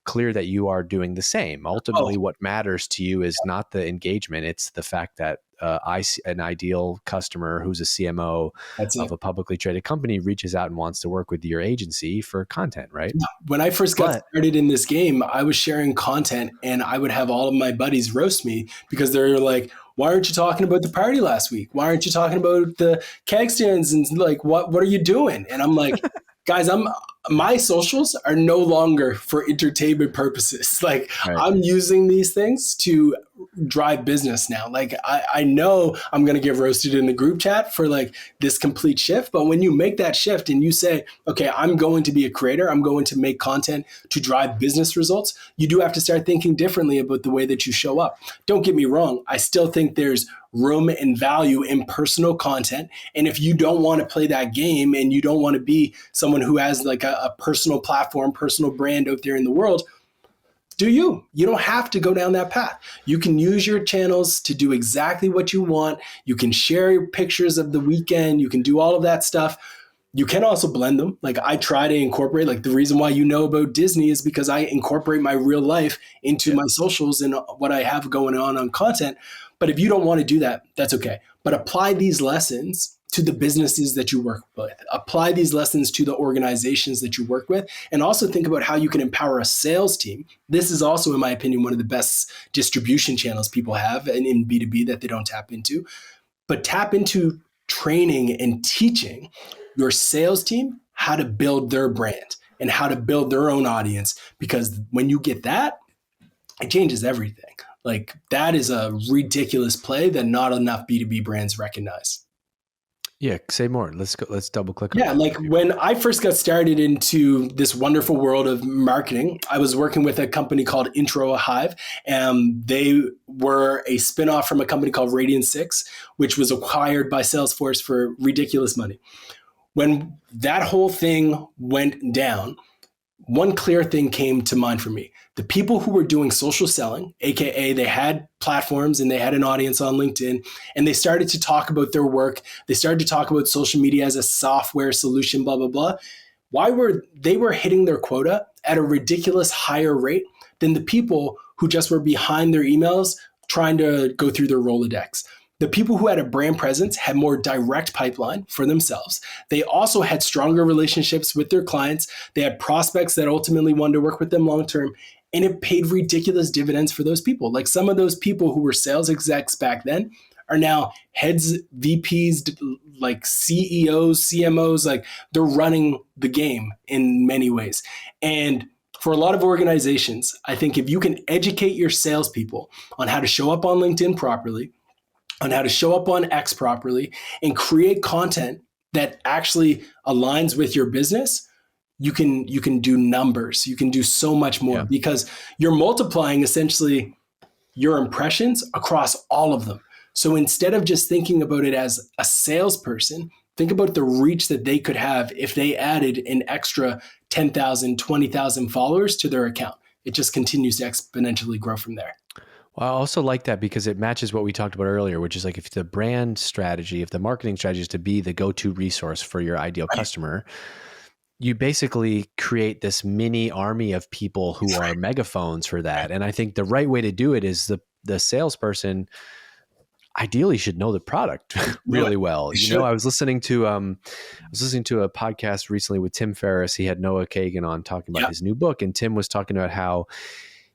clear that you are doing the same. Ultimately, what matters to you is not the engagement. It's the fact that I see an ideal customer who's a CMO of a publicly traded company reaches out and wants to work with your agency for content, right? When I first got started in this game, I was sharing content, and I would have all of my buddies roast me because they're like, why aren't you talking about the party last week? Why aren't you talking about the keg stands? And like, what are you doing? And I'm like, guys, my socials are no longer for entertainment purposes. Like, I'm using these things to drive business now. Like, I know I'm going to get roasted in the group chat for like this complete shift. But when you make that shift and you say, okay, I'm going to be a creator, I'm going to make content to drive business results, you do have to start thinking differently about the way that you show up. Don't get me wrong. I still think there's room and value in personal content. And if you don't want to play that game and you don't want to be someone who has like a personal platform, personal brand out there in the world, you don't have to go down that path. You can use your channels to do exactly what you want. You can share your pictures of the weekend. You can do all of that stuff. You can also blend them. Like, I try to incorporate, like, the reason why you know about Disney is because I incorporate my real life into my socials and what I have going on content. But if you don't want to do that, that's okay. But apply these lessons to the businesses that you work with. Apply these lessons to the organizations that you work with, and also think about how you can empower a sales team. This is also, in my opinion, one of the best distribution channels people have in B2B that they don't tap into. But tap into training and teaching your sales team how to build their brand and how to build their own audience, because when you get that, it changes everything. Like, that is a ridiculous play that not enough B2B brands recognize. Yeah, say more. Let's double click on that. Yeah, like when I first got started into this wonderful world of marketing, I was working with a company called Intro a Hive, and they were a spinoff from a company called Radiant 6, which was acquired by Salesforce for ridiculous money. When that whole thing went down, one clear thing came to mind for me. The people who were doing social selling, AKA they had platforms and they had an audience on LinkedIn, and they started to talk about their work. They started to talk about social media as a software solution, blah, blah, blah. They were hitting their quota at a ridiculous higher rate than the people who just were behind their emails trying to go through their Rolodex. The people who had a brand presence had more direct pipeline for themselves. They also had stronger relationships with their clients. They had prospects that ultimately wanted to work with them long-term, and it paid ridiculous dividends for those people. Like, some of those people who were sales execs back then are now heads, VPs, like CEOs, CMOs, like they're running the game in many ways. And for a lot of organizations, I think if you can educate your salespeople on how to show up on LinkedIn properly, on how to show up on X properly, and create content that actually aligns with your business, you can do numbers. You can do so much more because you're multiplying essentially your impressions across all of them. So instead of just thinking about it as a salesperson, think about the reach that they could have if they added an extra 10,000, 20,000 followers to their account. It just continues to exponentially grow from there. Well, I also like that because it matches what we talked about earlier, which is like if the brand strategy, if the marketing strategy is to be the go-to resource for your ideal customer, you basically create this mini army of people who are megaphones for that. And I think the right way to do it is the salesperson ideally should know the product really well. I was listening to a podcast recently with Tim Ferriss. He had Noah Kagan on talking about his new book, and Tim was talking about how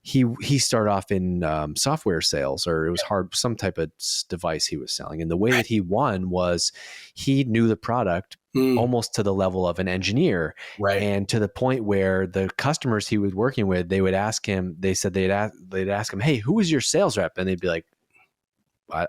he started off in software sales, or it was some type of device he was selling. And the way that he won was he knew the product almost to the level of an engineer. Right. And to the point where the customers he was working with, they would ask him, they said they'd ask him, hey, who is your sales rep? And they'd be like,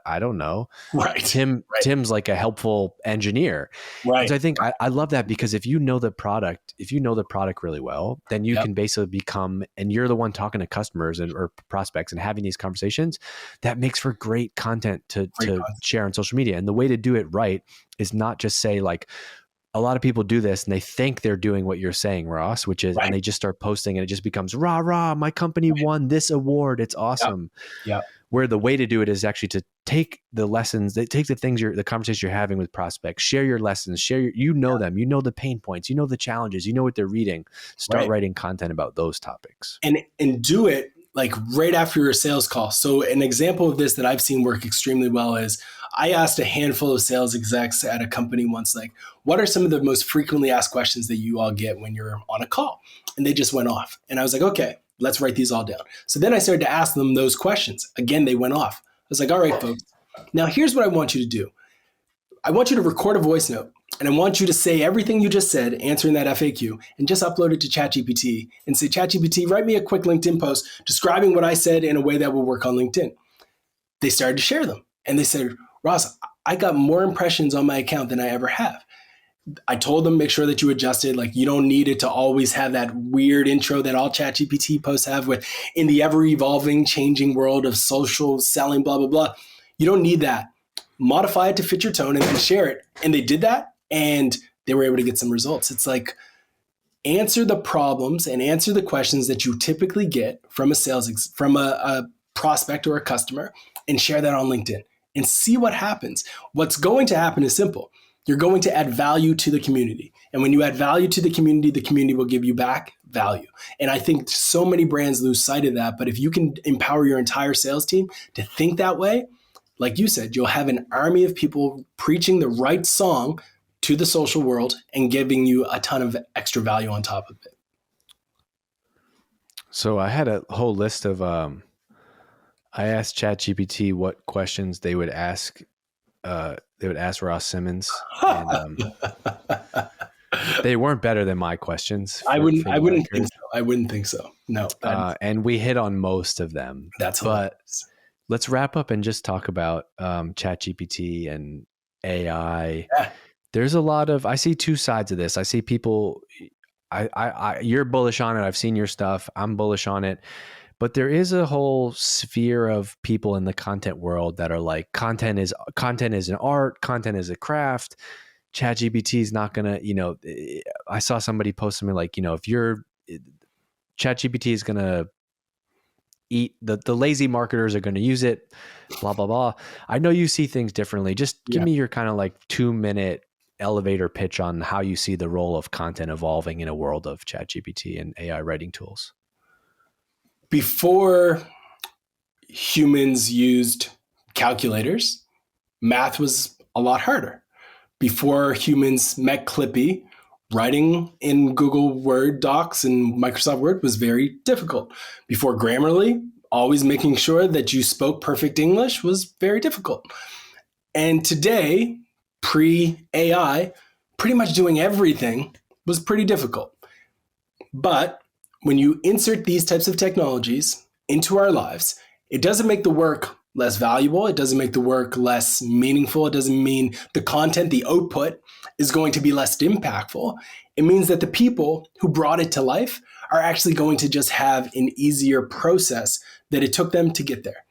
I don't know. Right. Tim's like a helpful engineer. Right. And so I think I love that because if you know the product really well, then you can basically become, and you're the one talking to customers or prospects and having these conversations, that makes for great content to share on social media. And the way to do it right is not just say like, a lot of people do this and they think they're doing what you're saying, Ross, which is, and they just start posting and it just becomes rah, my company won this award. It's awesome. Yeah. Where the way to do it is actually to take the lessons, take the things the conversations you're having with prospects, share your lessons, them, you know the pain points, you know the challenges, you know what they're reading, start writing content about those topics. And do it like right after your sales call. So an example of this that I've seen work extremely well is I asked a handful of sales execs at a company once, like, what are some of the most frequently asked questions that you all get when you're on a call? And they just went off. And I was like, okay, let's write these all down. So then I started to ask them those questions. Again, they went off. I was like, all right, folks, now here's what I want you to do. I want you to record a voice note, and I want you to say everything you just said, answering that FAQ, and just upload it to ChatGPT and say, ChatGPT, write me a quick LinkedIn post describing what I said in a way that will work on LinkedIn. They started to share them. And they said, Ross, I got more impressions on my account than I ever have. I told them, make sure that you adjust it. Like, you don't need it to always have that weird intro that all ChatGPT posts have with, in the ever evolving, changing world of social selling, blah, blah, blah. You don't need that. Modify it to fit your tone and then share it. And they did that and they were able to get some results. It's like, answer the problems and answer the questions that you typically get from a prospect or a customer, and share that on LinkedIn and see what happens. What's going to happen is simple. You're going to add value to the community. And when you add value to the community will give you back value. And I think so many brands lose sight of that. But if you can empower your entire sales team to think that way, like you said, you'll have an army of people preaching the right song to the social world and giving you a ton of extra value on top of it. So I had a whole list of, I asked ChatGPT what questions they would ask Ross Simmonds, and they weren't better than my questions. I wouldn't think so. I wouldn't think so. No. And we hit on most of them. That's hilarious. But let's wrap up and just talk about ChatGPT and AI. Yeah. There's a lot of, I see two sides of this. I see people, you're bullish on it. I've seen your stuff. I'm bullish on it. But there is a whole sphere of people in the content world that are like, content is an art, content is a craft. ChatGPT is not going to, I saw somebody post something like, if ChatGPT is going to eat, the lazy marketers are going to use it, blah, blah, blah. I know you see things differently. Just give me your kind of like 2-minute elevator pitch on how you see the role of content evolving in a world of ChatGPT and AI writing tools. Before humans used calculators, math was a lot harder. Before humans met Clippy, writing in Google Word docs and Microsoft Word was very difficult. Before Grammarly, always making sure that you spoke perfect English was very difficult. And today, pre AI, pretty much doing everything was pretty difficult. But when you insert these types of technologies into our lives, it doesn't make the work less valuable. It doesn't make the work less meaningful. It doesn't mean the content, the output is going to be less impactful. It means that the people who brought it to life are actually going to just have an easier process that it took them to get there.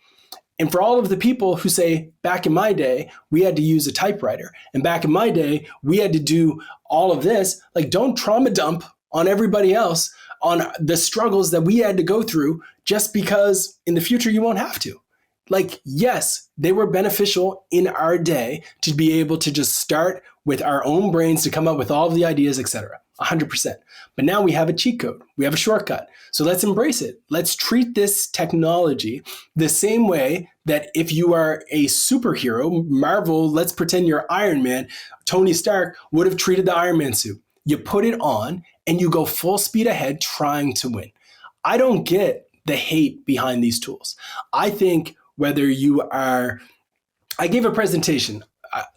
And for all of the people who say, back in my day, we had to use a typewriter, and back in my day, we had to do all of this, like, don't trauma dump on everybody else on the struggles that we had to go through just because in the future you won't have to. Like, yes, they were beneficial in our day to be able to just start with our own brains to come up with all of the ideas, etc. 100%. But now we have a cheat code. We have a shortcut. So let's embrace it. Let's treat this technology the same way that if you are a superhero, Marvel, let's pretend you're Iron Man, Tony Stark would have treated the Iron Man suit. You put it on and you go full speed ahead trying to win. I don't get the hate behind these tools. I think whether you are, I gave a presentation.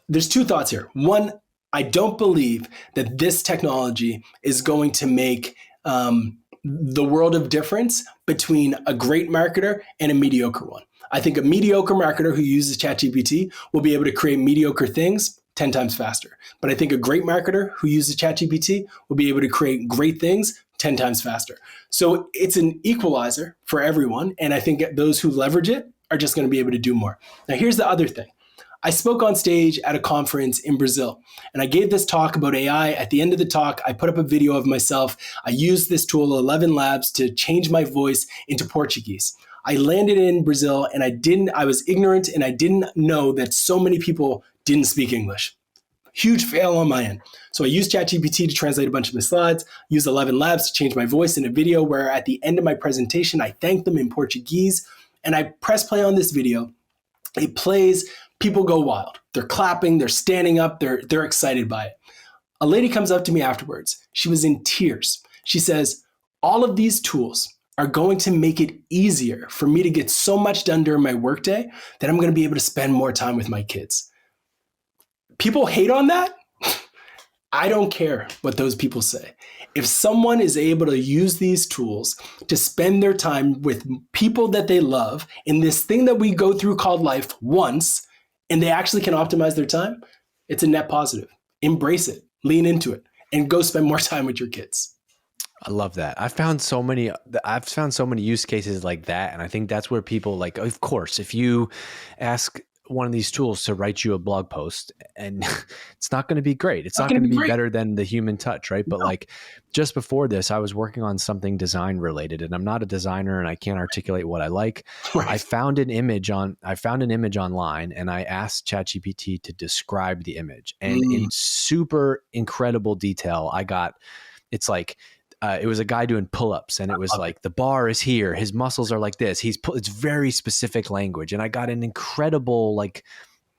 There's two thoughts here. One, I don't believe that this technology is going to make the world of difference between a great marketer and a mediocre one. I think a mediocre marketer who uses ChatGPT will be able to create mediocre things 10 times faster. But I think a great marketer who uses ChatGPT will be able to create great things 10 times faster. So it's an equalizer for everyone. And I think those who leverage it are just going to be able to do more. Now, here's the other thing. I spoke on stage at a conference in Brazil, and I gave this talk about AI. At the end of the talk, I put up a video of myself. I used this tool, 11 Labs, to change my voice into Portuguese. I landed in Brazil, and I was ignorant, and I didn't know that so many people didn't speak English. Huge fail on my end. So I used ChatGPT to translate a bunch of my slides, used 11 Labs to change my voice in a video where at the end of my presentation, I thanked them in Portuguese, and I press play on this video. It plays. People go wild. They're clapping, they're standing up, they're excited by it. A lady comes up to me afterwards. She was in tears. She says, all of these tools are going to make it easier for me to get so much done during my workday that I'm going to be able to spend more time with my kids. People hate on that. I don't care what those people say. If someone is able to use these tools to spend their time with people that they love in this thing that we go through called life once, and they actually can optimize their time, it's a net positive. Embrace it, lean into it, and go spend more time with your kids. I love that. I've found so many use cases like that. And I think that's where people, like, of course, if you ask one of these tools to write you a blog post, and it's not going to be great. It's not going to be better than the human touch, right? But like just before this, I was working on something design related, and I'm not a designer and I can't articulate what I like. Right. I found an image online, and I asked ChatGPT to describe the image, and in super incredible detail, it's like, it was a guy doing pull-ups, and it was like, the bar is here, his muscles are like this. It's very specific language. And I got an incredible like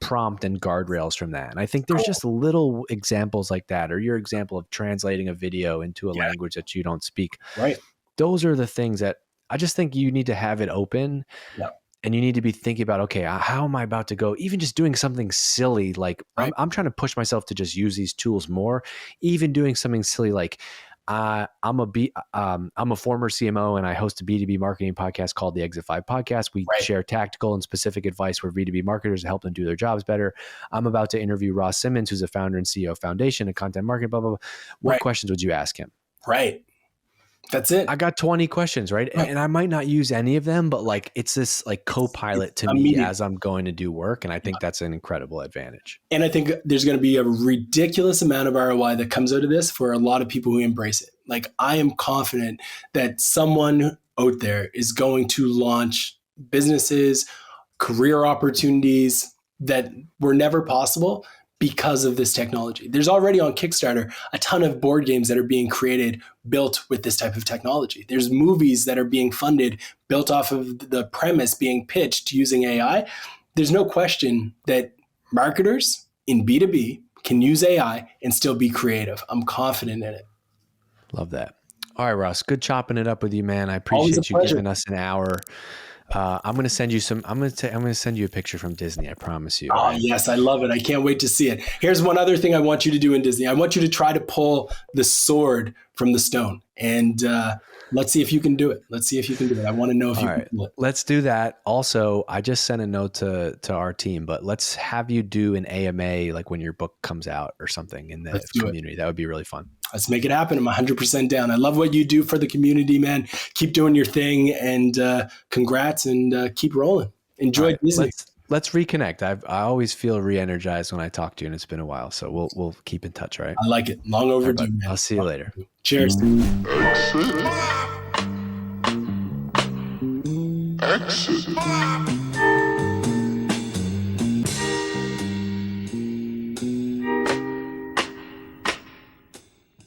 prompt and guardrails from that. And I think there's just little examples like that, or your example of translating a video into a language that you don't speak. Right. Those are the things that I just think you need to have it open. Yeah. And you need to be thinking about, okay, how am I about to go? Even just doing something silly, like I'm trying to push myself to just use these tools more. Even doing something silly like, I'm a former CMO, and I host a B2B marketing podcast called the Exit 5 Podcast. We share tactical and specific advice for B2B marketers to help them do their jobs better. I'm about to interview Ross Simmonds, who's a founder and CEO of Foundation and Content Marketing, blah, blah, blah. What questions would you ask him? Right. That's it. I got 20 questions, right? And I might not use any of them, but like, it's this like co-pilot to me as I'm going to do work. And I think that's an incredible advantage. And I think there's going to be a ridiculous amount of ROI that comes out of this for a lot of people who embrace it. Like, I am confident that someone out there is going to launch businesses, career opportunities that were never possible because of this technology. There's already on Kickstarter a ton of board games that are being created built with this type of technology. There's movies that are being funded built off of the premise being pitched using AI. There's no question that marketers in B2B can use AI and still be creative. I'm confident in it. Love that. All right, Ross, good chopping it up with you, man. I appreciate you giving us an hour. I'm going to send you some. I'm going to send you a picture from Disney. I promise you. Oh, Right? yes. I love it. I can't wait to see it. Here's one other thing I want you to do in Disney. I want you to try to pull the sword from the stone, and let's see if you can do it. Let's see if you can do it. I want to know if All you can right. pull it. Let's do that. Also, I just sent a note to our team, but let's have you do an AMA like when your book comes out or something in the Let's do it. community. That would be really fun. Let's make it happen. I'm 100% down. I love what you do for the community, man. Keep doing your thing, and congrats, and keep rolling. Enjoy Right. Disney. Let's reconnect. I always feel re-energized when I talk to you, and it's been a while. So we'll keep in touch, right? I like it. Long overdue, man. I'll see you later. Cheers. Exit.